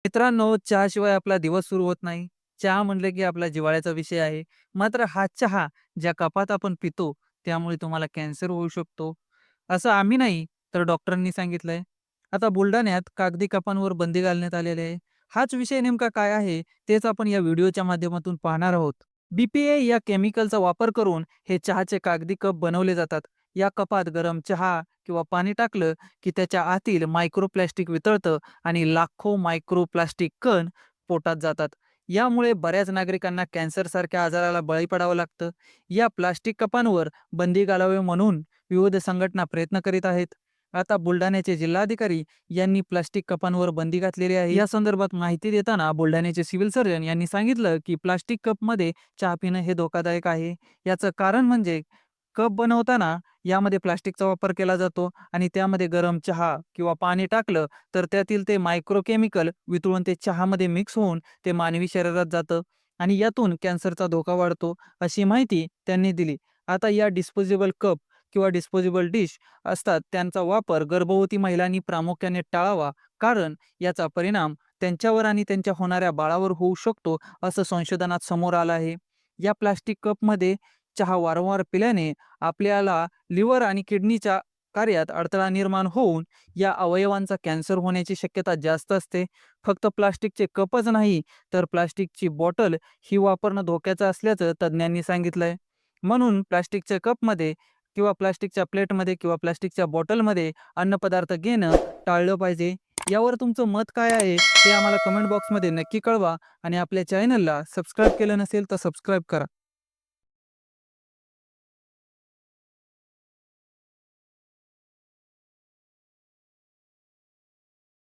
मित्रांनो, चहाशिवाय आपला दिवस सुरू होत नाही. चहा म्हटलं की आपला जिव्हाळ्याचा विषय आहे. मात्र हा चहा ज्या कपात आपण पितो, त्यामुळे तुम्हाला कॅन्सर होऊ शकतो. असं आम्ही नाही, तर डॉक्टरांनी सांगितलंय. आता बुलढाण्यात कागदी कपांवर बंदी घालण्यात आलेली आहे. हाच विषय नेमका काय आहे, तेच आपण या व्हिडिओच्या माध्यमातून पाहणार आहोत. BPA या केमिकलचा वापर करून हे चहाचे कागदी कप बनवले जातात. या कपात गरम चहा किंवा पाणी टाकलं, की त्याच्या आतील मायक्रोप्लास्टिक वितळतं आणि लाखो मायक्रोप्लास्टिक कण पोटात जातात. यामुळे बऱ्याच नागरिकांना कॅन्सरसारख्या आजाराला बळी पडावं लागतं. या प्लास्टिक कपांवर बंदी घालावी म्हणून विविध संघटना प्रयत्न करीत आहेत. आता बुलढाण्याचे जिल्हाधिकारी यांनी प्लास्टिक कपांवर बंदी घातलेली आहे. या संदर्भात माहिती देताना बुलढाण्याचे सिव्हिल सर्जन यांनी सांगितलं, की प्लास्टिक कपमध्ये चहा पिणं हे धोकादायक आहे. याचं कारण म्हणजे कप बनवताना यामध्ये प्लास्टिकचा वापर केला जातो आणि त्यामध्ये गरम चहा किंवा पाणी टाकलं तर त्यातील ते मायक्रोकेमिकल वितळून ते चहामध्ये मिक्स होऊन ते मानवी शरीरात जातं आणि यातून कॅन्सरचा धोका वाढतो, अशी माहिती त्यांनी दिली. आता या डिस्पोजेबल कप किंवा डिस्पोजेबल डिश असतात त्यांचा वापर गर्भवती महिलांनी प्रामुख्याने टाळावा, कारण याचा परिणाम त्यांच्यावर आणि त्यांच्या होणाऱ्या बाळावर होऊ शकतो, असं संशोधनात समोर आलं आहे. या प्लास्टिक कपमध्ये चहा वारंवार पिल्याने आपल्याला लिव्हर आणि किडनीच्या कार्यात अडथळा निर्माण होऊन या अवयवांचा कॅन्सर होण्याची शक्यता जास्त असते. फक्त प्लास्टिकचे कपच नाही, तर प्लास्टिकची बॉटल ही वापरणं धोक्याचं असल्याचं तज्ज्ञांनी सांगितलंय. म्हणून प्लास्टिकच्या कपमध्ये किंवा प्लास्टिकच्या प्लेटमध्ये किंवा प्लास्टिकच्या बॉटलमध्ये अन्नपदार्थ घेणं टाळलं पाहिजे. यावर तुमचं मत काय आहे ते आम्हाला कमेंट बॉक्समध्ये नक्की कळवा आणि आपल्या चॅनलला सबस्क्राईब केलं नसेल तर सबस्क्राईब करा.